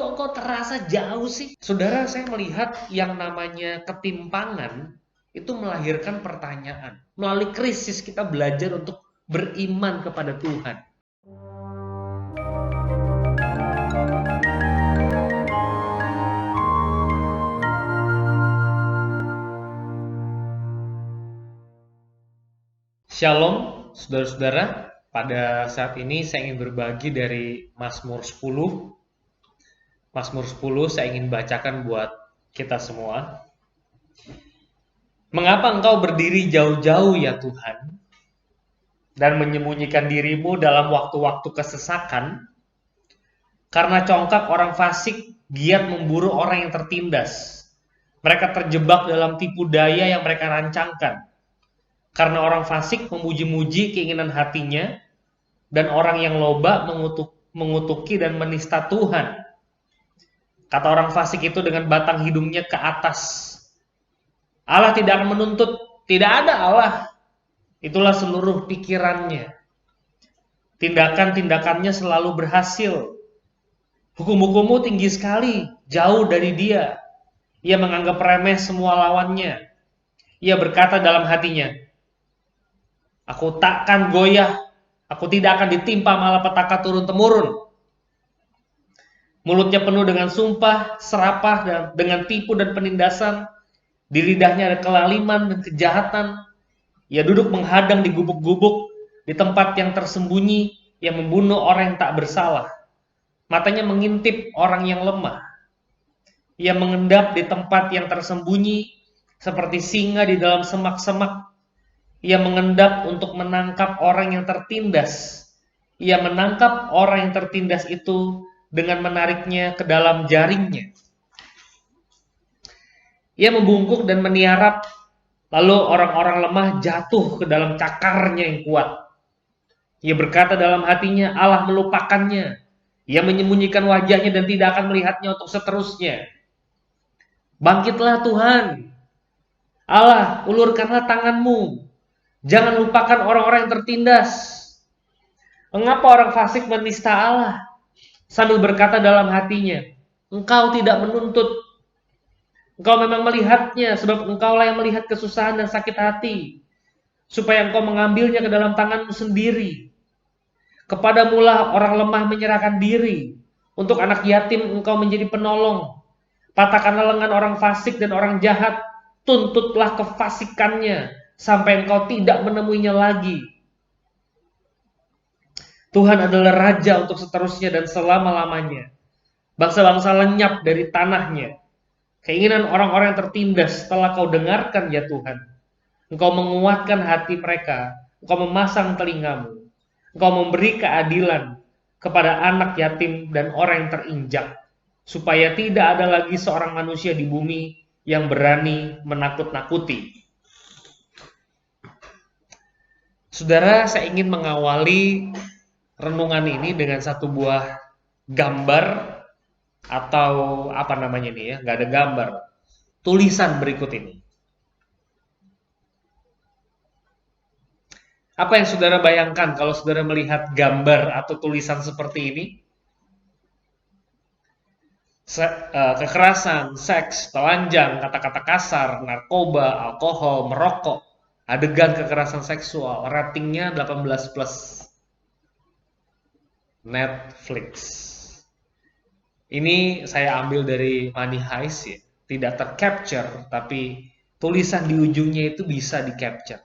kok engkau terasa jauh sih? Saudara, saya melihat yang namanya ketimpangan itu melahirkan pertanyaan. Melalui krisis kita belajar untuk beriman kepada Tuhan. Shalom, saudara-saudara. Pada saat ini saya ingin berbagi dari Mazmur 10. Mazmur 10 saya ingin bacakan buat kita semua. Mengapa engkau berdiri jauh-jauh ya Tuhan, dan menyembunyikan dirimu dalam waktu-waktu kesesakan? Karena congkak orang fasik giat memburu orang yang tertindas. Mereka terjebak dalam tipu daya yang mereka rancangkan. Karena orang fasik memuji-muji keinginan hatinya, dan orang yang loba mengutuki dan menista Tuhan. Kata orang fasik itu dengan batang hidungnya ke atas, Allah tidak akan menuntut, tidak ada Allah. Itulah seluruh pikirannya. Tindakan-tindakannya selalu berhasil. Hukum-hukummu tinggi sekali, jauh dari dia. Ia menganggap remeh semua lawannya. Ia berkata dalam hatinya, aku takkan goyah, aku tidak akan ditimpa malapetaka turun-temurun. Mulutnya penuh dengan sumpah, serapah, dan dengan tipu dan penindasan. Di lidahnya ada kelaliman dan kejahatan. Ia duduk menghadang di gubuk-gubuk, di tempat yang tersembunyi, ia membunuh orang yang tak bersalah. Matanya mengintip orang yang lemah. Ia mengendap di tempat yang tersembunyi, seperti singa di dalam semak-semak. Ia mengendap untuk menangkap orang yang tertindas. Ia menangkap orang yang tertindas itu dengan menariknya ke dalam jaringnya. Ia membungkuk dan meniarap, lalu orang-orang lemah jatuh ke dalam cakarnya yang kuat. Ia berkata dalam hatinya, Allah melupakannya. Ia menyembunyikan wajahnya dan tidak akan melihatnya untuk seterusnya. Bangkitlah Tuhan. Allah, ulurkanlah tanganmu. Jangan lupakan orang-orang yang tertindas. Mengapa orang fasik menista Allah? Sambil berkata dalam hatinya, engkau tidak menuntut. Engkau memang melihatnya, sebab engkaulah yang melihat kesusahan dan sakit hati, supaya engkau mengambilnya ke dalam tanganmu sendiri. Kepadamulah orang lemah menyerahkan diri, untuk anak yatim engkau menjadi penolong. Patahkanlah lengan orang fasik dan orang jahat, tuntutlah kefasikannya, sampai engkau tidak menemuinya lagi. Tuhan adalah Raja untuk seterusnya dan selama-lamanya. Bangsa-bangsa lenyap dari tanahnya. Keinginan orang-orang yang tertindas telah kau dengarkan ya Tuhan. Engkau menguatkan hati mereka. Engkau memasang telingamu. Engkau memberi keadilan kepada anak yatim dan orang yang terinjak. Supaya tidak ada lagi seorang manusia di bumi yang berani menakut-nakuti. Saudara, saya ingin mengawali renungan ini dengan satu buah gambar atau apa namanya ini ya, nggak ada gambar, tulisan berikut ini. Apa yang saudara bayangkan kalau saudara melihat gambar atau tulisan seperti ini? Kekerasan, seks, telanjang, kata-kata kasar, narkoba, alkohol, merokok, adegan kekerasan seksual, ratingnya 18+. Netflix. Ini saya ambil dari Money Heist ya. Tidak tercapture, tapi tulisan di ujungnya itu bisa di-capture.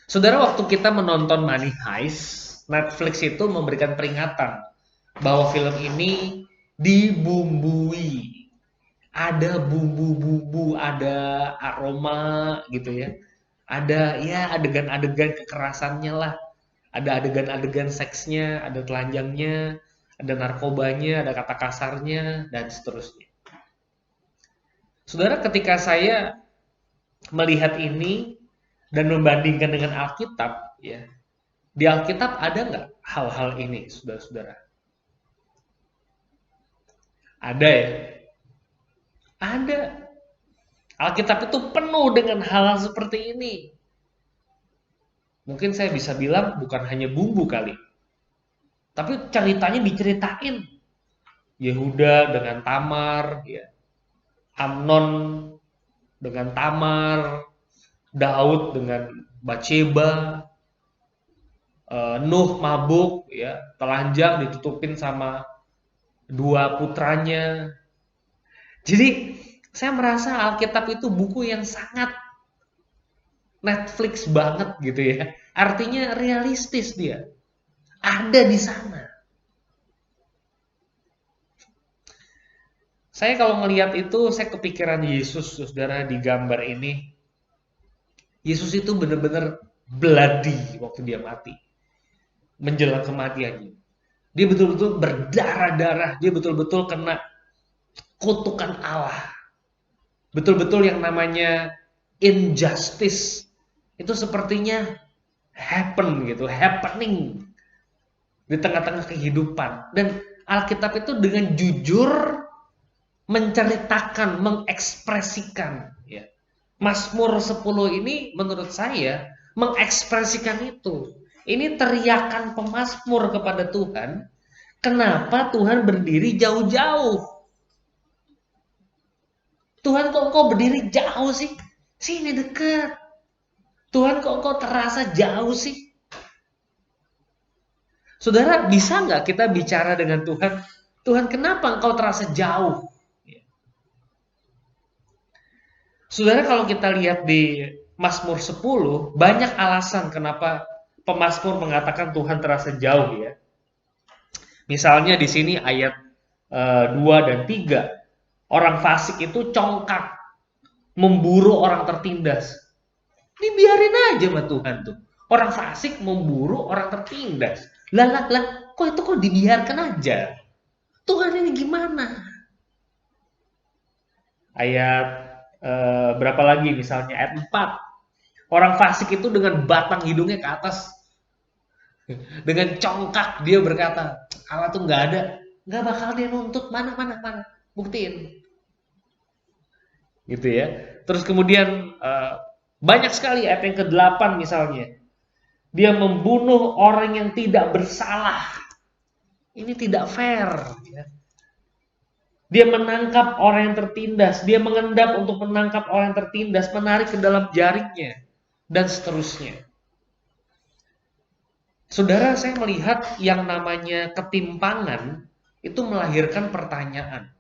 Saudara, waktu kita menonton Money Heist, Netflix itu memberikan peringatan bahwa film ini dibumbui. Ada bumbu-bumbu, ada aroma gitu ya. Ada ya adegan-adegan kekerasannya lah. Ada adegan-adegan seksnya, ada telanjangnya, ada narkobanya, ada kata kasarnya, dan seterusnya. Saudara, ketika saya melihat ini dan membandingkan dengan Alkitab, ya, di Alkitab ada nggak hal-hal ini, saudara-saudara? Ada ya? Ada. Alkitab itu penuh dengan hal-hal seperti ini. Mungkin saya bisa bilang bukan hanya bumbu kali, tapi ceritanya diceritain. Yehuda dengan Tamar, ya. Amnon dengan Tamar, Daud dengan Bathsheba, Nuh mabuk, ya, telanjang ditutupin sama dua putranya. Jadi saya merasa Alkitab itu buku yang sangat Netflix banget gitu ya. Artinya realistis dia. Ada di sana. Saya kalau ngelihat itu, saya kepikiran Yesus, saudara, di gambar ini. Yesus itu benar-benar bloody waktu dia mati. Menjelang kematiannya. Dia betul-betul berdarah-darah. Dia betul-betul kena kutukan Allah. Betul-betul yang namanya injustice. Itu sepertinya happening di tengah-tengah kehidupan. Dan Alkitab itu dengan jujur menceritakan, mengekspresikan, ya. Mazmur 10 ini menurut saya mengekspresikan itu. Ini teriakan pemazmur kepada Tuhan. Kenapa Tuhan berdiri jauh-jauh? Tuhan, kok engkau berdiri jauh sih? Sini dekat. Tuhan, kok engkau terasa jauh sih? Saudara, bisa nggak kita bicara dengan Tuhan? Tuhan, kenapa engkau terasa jauh? Saudara, kalau kita lihat di Mazmur 10, banyak alasan kenapa pemazmur mengatakan Tuhan terasa jauh, ya. Misalnya di sini ayat 2 dan 3. Orang fasik itu congkak memburu orang tertindas. Dibiarin aja sama Tuhan tuh. Orang fasik memburu orang tertindas. Lah, kok itu kok dibiarkan aja? Tuhan ini gimana? Ayat berapa lagi misalnya? Ayat 4. Orang fasik itu dengan batang hidungnya ke atas. Dengan congkak dia berkata, Allah tuh nggak ada. Nggak bakal dia nuntut. Mana. Buktiin. Gitu ya. Terus kemudian banyak sekali ayat yang ke-8 misalnya. Dia membunuh orang yang tidak bersalah. Ini tidak fair. Ya. Dia menangkap orang yang tertindas. Dia mengendap untuk menangkap orang yang tertindas. Menarik ke dalam jaringnya. Dan seterusnya. Saudara, saya melihat yang namanya ketimpangan itu melahirkan pertanyaan.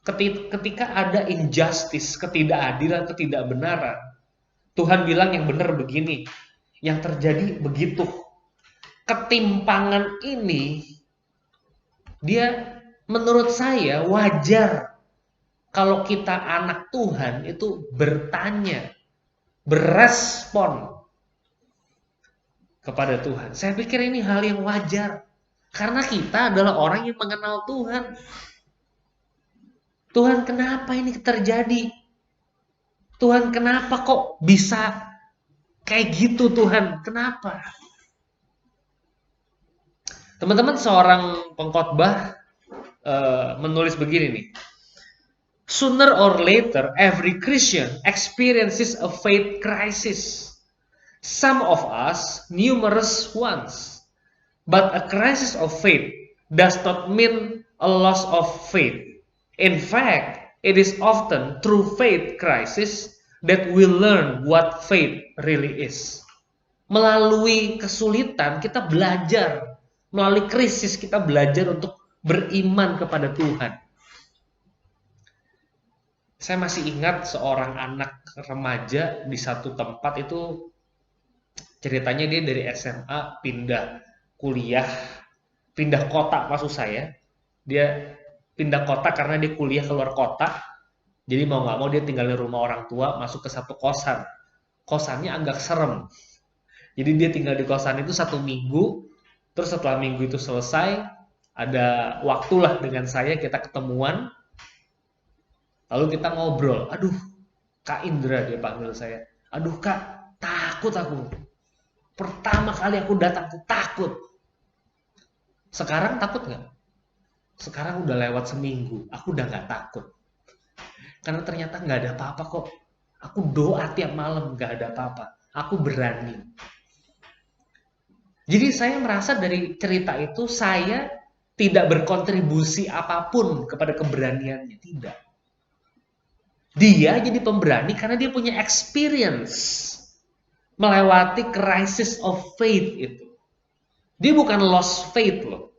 Ketika ada injustice, ketidakadilan, ketidakbenaran, Tuhan bilang yang benar begini, yang terjadi begitu. Ketimpangan ini, dia menurut saya wajar kalau kita anak Tuhan itu bertanya, berespon kepada Tuhan. Saya pikir ini hal yang wajar. Karena kita adalah orang yang mengenal Tuhan. Tuhan, kenapa ini terjadi? Tuhan, kenapa kok bisa kayak gitu Tuhan? Kenapa? Teman-teman, seorang pengkhotbah menulis begini nih. Sooner or later, every Christian experiences a faith crisis. Some of us, numerous ones. But a crisis of faith does not mean a loss of faith. In fact, it is often through faith crisis that we learn what faith really is. Melalui kesulitan kita belajar, melalui krisis kita belajar untuk beriman kepada Tuhan. Saya masih ingat seorang anak remaja di satu tempat itu, ceritanya dia dari SMA pindah kuliah, pindah kota maksud saya. Dia pindah kota karena dia kuliah keluar kota. Jadi mau nggak mau dia tinggal di rumah orang tua, masuk ke satu kosan. Kosannya agak serem. Jadi dia tinggal di kosan itu 1 minggu. Terus setelah minggu itu selesai, ada waktulah dengan saya, kita ketemuan. Lalu kita ngobrol. Aduh, Kak Indra dia panggil saya. Aduh Kak, takut aku. Pertama kali aku datang tuh takut. Sekarang takut nggak? Sekarang udah lewat seminggu, aku udah nggak takut. Karena ternyata nggak ada apa-apa kok. Aku doa tiap malam nggak ada apa-apa. Aku berani. Jadi saya merasa dari cerita itu saya tidak berkontribusi apapun kepada keberaniannya, tidak. Dia jadi pemberani karena dia punya experience melewati crisis of faith itu. Dia bukan lost faith loh.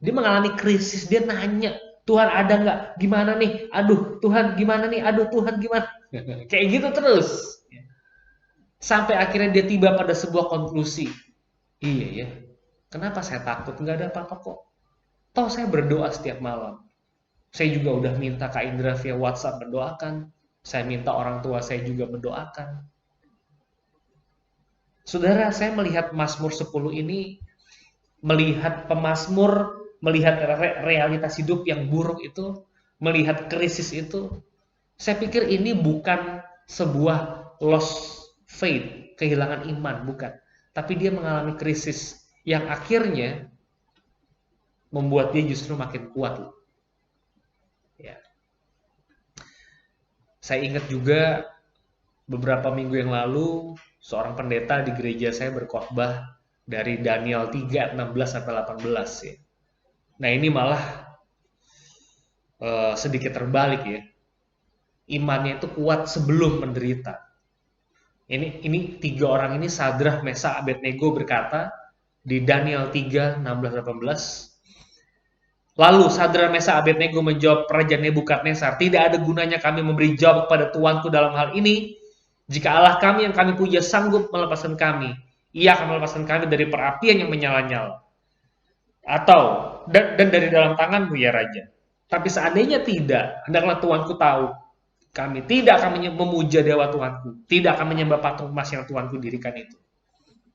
Dia mengalami krisis, dia nanya, Tuhan ada nggak? Gimana nih? Aduh Tuhan gimana nih? Aduh Tuhan gimana? Kayak gitu terus. Sampai akhirnya dia tiba pada sebuah konklusi. Iya ya, kenapa saya takut? Nggak ada apa-apa kok. Toh saya berdoa setiap malam. Saya juga udah minta Kak Indra via WhatsApp mendoakan. Saya minta orang tua saya juga mendoakan. Saudara, saya melihat Mazmur 10 ini, melihat pemazmur, melihat realitas hidup yang buruk itu, melihat krisis itu, saya pikir ini bukan sebuah lost faith, kehilangan iman, bukan. Tapi dia mengalami krisis yang akhirnya membuat dia justru makin kuat. Ya. Saya ingat juga beberapa minggu yang lalu, seorang pendeta di gereja saya berkhotbah dari Daniel 3, 16 sampai 18 ya. Nah ini malah sedikit terbalik ya. Imannya itu kuat sebelum menderita. Ini tiga orang ini, Sadrah, Mesak, Abednego berkata di Daniel 3, 16, 18. Lalu Sadrah, Mesak, Abednego menjawab Raja Nebukadnezar, tidak ada gunanya kami memberi jawab kepada tuanku dalam hal ini. Jika Allah kami yang kami puja sanggup melepaskan kami, Ia akan melepaskan kami dari perapian yang menyala-nyala. Atau, dan dari dalam tanganmu ya Raja. Tapi seandainya tidak, hendaklah tuanku tahu, kami tidak akan memuja dewa Tuhanku, tidak akan menyembah patung emas yang Tuhanku dirikan itu.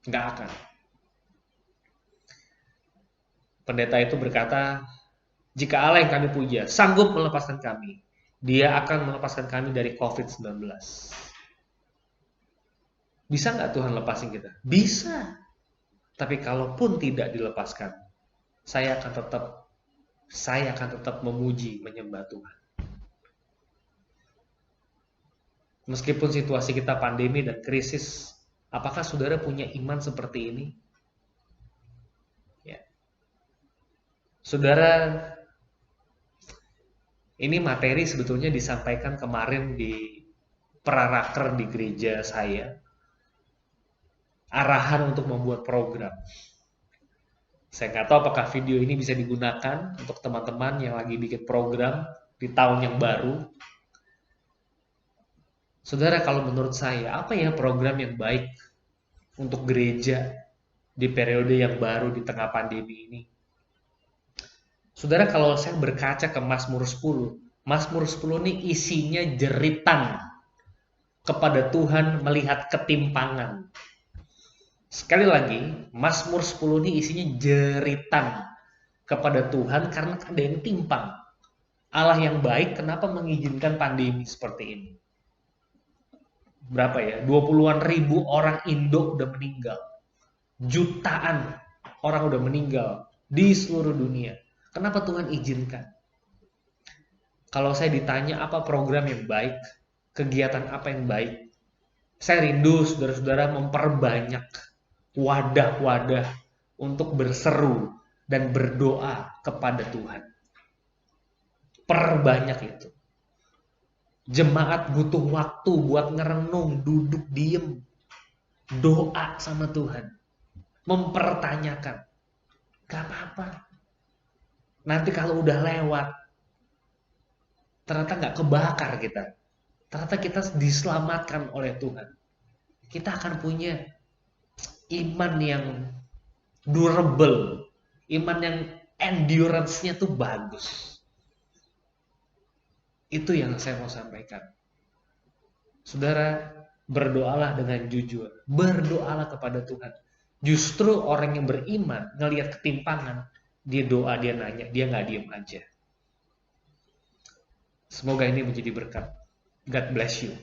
Nggak akan. Pendeta itu berkata, jika Allah yang kami puja sanggup melepaskan kami, Dia akan melepaskan kami dari COVID-19. Bisa nggak Tuhan lepasin kita? Bisa. Tapi kalaupun tidak dilepaskan, saya akan tetap memuji, menyembah Tuhan. Meskipun situasi kita pandemi dan krisis, apakah saudara punya iman seperti ini? Ya. Saudara, ini materi sebetulnya disampaikan kemarin di praraker di gereja saya. Arahan untuk membuat program. Saya nggak tahu apakah video ini bisa digunakan untuk teman-teman yang lagi bikin program di tahun yang baru. Saudara, kalau menurut saya, apa ya program yang baik untuk gereja di periode yang baru di tengah pandemi ini? Saudara, kalau saya berkaca ke Mazmur 10, Mazmur 10 ini isinya jeritan kepada Tuhan melihat ketimpangan. Sekali lagi, Mazmur 10 ini isinya jeritan kepada Tuhan karena ada yang timpang. Allah yang baik kenapa mengizinkan pandemi seperti ini? Berapa ya? 20-an ribu orang Indo udah meninggal. Jutaan orang udah meninggal di seluruh dunia. Kenapa Tuhan izinkan? Kalau saya ditanya apa program yang baik, kegiatan apa yang baik, saya rindu saudara-saudara memperbanyak wadah-wadah untuk berseru dan berdoa kepada Tuhan. Perbanyak itu. Jemaat butuh waktu buat ngerenung, duduk diem, doa sama Tuhan, mempertanyakan. Gak apa-apa. Nanti kalau udah lewat, ternyata gak kebakar kita. Ternyata kita diselamatkan oleh Tuhan. Kita akan punya iman yang durable, iman yang endurance-nya tuh bagus. Itu yang saya mau sampaikan. Saudara, berdoalah dengan jujur. Berdoalah kepada Tuhan. Justru orang yang beriman, ngelihat ketimpangan, dia doa, dia nanya, dia nggak diem aja. Semoga ini menjadi berkat. God bless you.